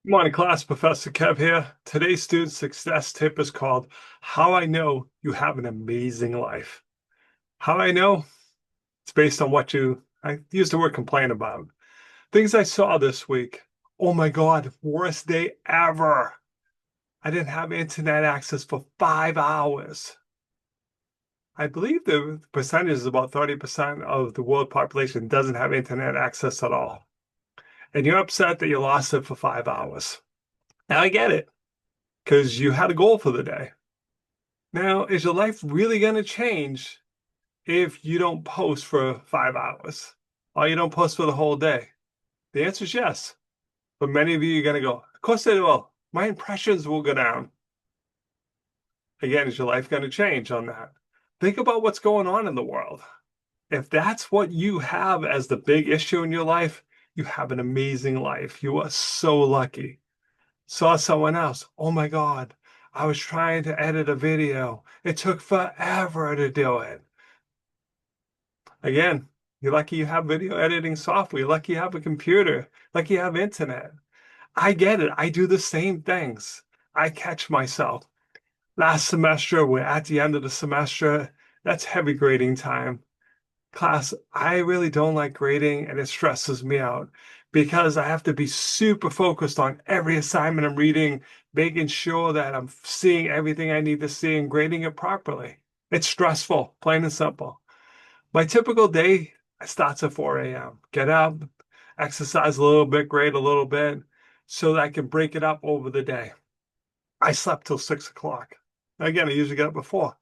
Good morning, class. Professor Kev here. Today's student success tip is called How I Know You Have an Amazing Life. How I know? It's based on I used the word complain about. Things I saw this week. Oh my God, worst day ever. I didn't have internet access for 5 hours. I believe the percentage is about 30% of the world population doesn't have internet access at all. And you're upset that you lost it for 5 hours. Now I get it, because you had a goal for the day. Now, is your life really going to change if you don't post for 5 hours or you don't post for the whole day? The answer is yes. But many of you are going to go, of course they will. My impressions will go down. Again, is your life going to change on that? Think about what's going on in the world. If that's what you have as the big issue in your life, you have an amazing life. You are so lucky. Saw someone else. Oh my God, I was trying to edit a video. It took forever to do it. Again, you're lucky you have video editing software. You're lucky you have a computer. Lucky you have internet. I get it. I do the same things. I catch myself. Last semester, we're at the end of the semester. That's heavy grading time. Class, I really don't like grading and it stresses me out because I have to be super focused on every assignment I'm reading, making sure that I'm seeing everything I need to see and grading it properly. It's stressful, plain and simple. My typical day starts at 4 a.m. Get up, exercise a little bit, grade a little bit, so that I can break it up over the day. I slept till 6 o'clock. Again, I usually get up before.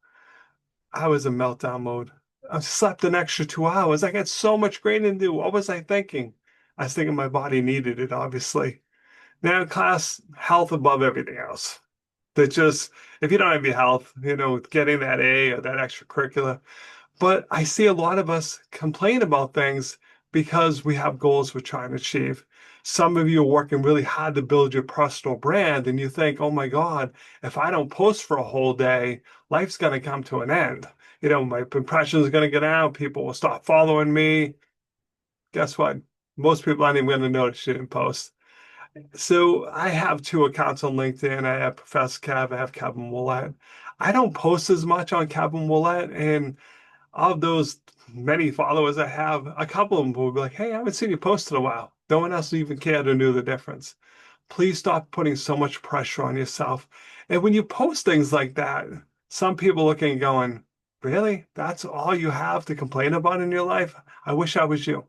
I was in meltdown mode. I slept an extra 2 hours. I got so much grading to do. What was I thinking? I was thinking my body needed it, obviously. Now, in class, health above everything else. That just, if you don't have your health, getting that A or that extracurricular. But I see a lot of us complain about things because we have goals we're trying to achieve. Some of you are working really hard to build your personal brand, and you think, oh my God, if I don't post for a whole day, life's going to come to an end. My impressions are going to get out. People will stop following me. Guess what? Most people aren't even going to notice you didn't post. So I have two accounts on LinkedIn. I have Professor Kev, I have Kevin Willett. I don't post as much on Kevin Willett, and of those many followers I have, a couple of them will be like, hey, I haven't seen you post in a while. No one else even cared or knew the difference. Please stop putting so much pressure on yourself. And when you post things like that, some people looking and going, really? That's all you have to complain about in your life? I wish I was you.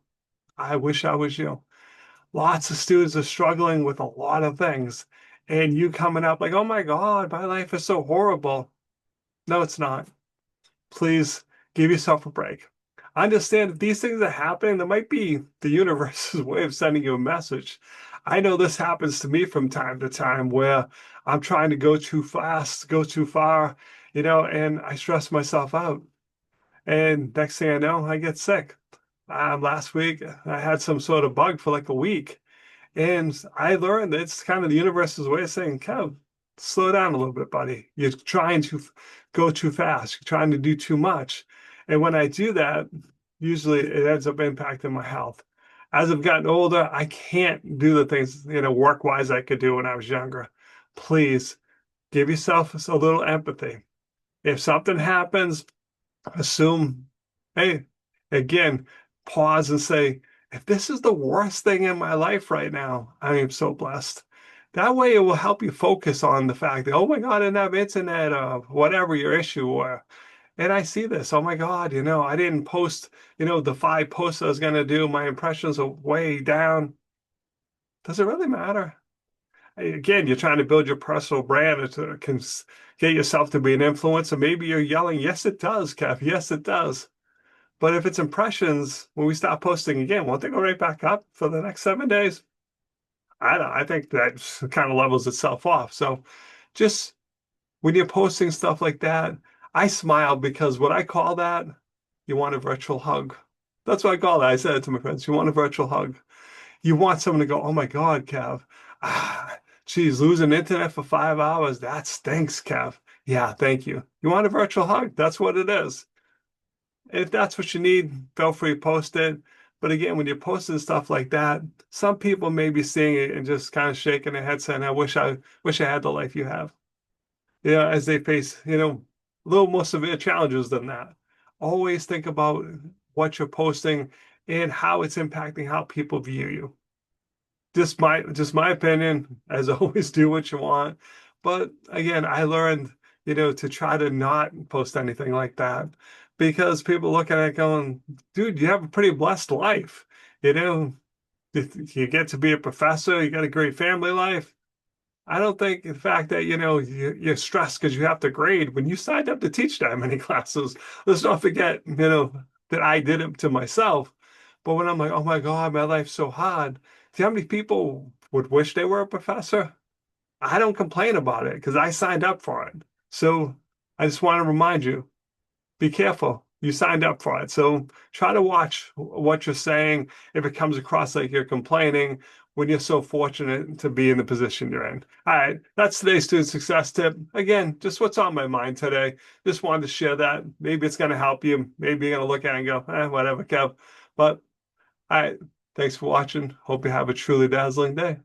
I wish I was you. Lots of students are struggling with a lot of things. And you coming up like, oh my God, my life is so horrible. No, it's not. Please give yourself a break. Understand that these things are happening. That might be the universe's way of sending you a message. I know this happens to me from time to time where I'm trying to go too fast, go too far, and I stress myself out. And next thing I know, I get sick. Last week, I had some sort of bug for like a week. And I learned that it's kind of the universe's way of saying, Kev, slow down a little bit, buddy. You're trying to go too fast. You're trying to do too much. And when I do that, usually it ends up impacting my health. As I've gotten older, I can't do the things, work-wise I could do when I was younger. Please give yourself a little empathy. If something happens, assume, hey, again, pause and say, if this is the worst thing in my life right now, I am so blessed. That way it will help you focus on the fact that, oh my God, I didn't have internet or whatever your issue were. And I see this, oh my God, I didn't post, the 5 posts I was going to do. My impressions are way down. Does it really matter? Again, you're trying to build your personal brand to get yourself to be an influencer. Maybe you're yelling, yes, it does, Kev. Yes, it does. But if it's impressions, when we stop posting again, won't they go right back up for the next 7 days? I don't. I think that kind of levels itself off. So just when you're posting stuff like that, I smile because what I call that, you want a virtual hug. That's what I call that. I said it to my friends. You want a virtual hug. You want someone to go, oh my God, Kev. Geez, losing internet for 5 hours. That stinks, Kev. Yeah, thank you. You want a virtual hug? That's what it is. If that's what you need, feel free to post it. But again, when you're posting stuff like that, some people may be seeing it and just kind of shaking their head saying, I wish I had the life you have. As they face, a little more severe challenges than that. Always think about what you're posting and how it's impacting how people view you. Just my opinion. As always, do what you want. But again, I learned, to try to not post anything like that because people looking at it going, dude, you have a pretty blessed life. You know, you get to be a professor, you got a great family life. I don't think the fact that, you're stressed because you have to grade when you signed up to teach that many classes. Let's not forget, that I did it to myself. But when I'm like, oh my God, my life's so hard. Do you know how many people would wish they were a professor? I don't complain about it because I signed up for it. So I just want to remind you, be careful. You signed up for it. So try to watch what you're saying if it comes across like you're complaining when you're so fortunate to be in the position you're in. All right, that's today's student success tip. Again, just what's on my mind today. Just wanted to share that. Maybe it's going to help you. Maybe you're going to look at it and go, whatever, Kev. But all right, thanks for watching. Hope you have a truly dazzling day.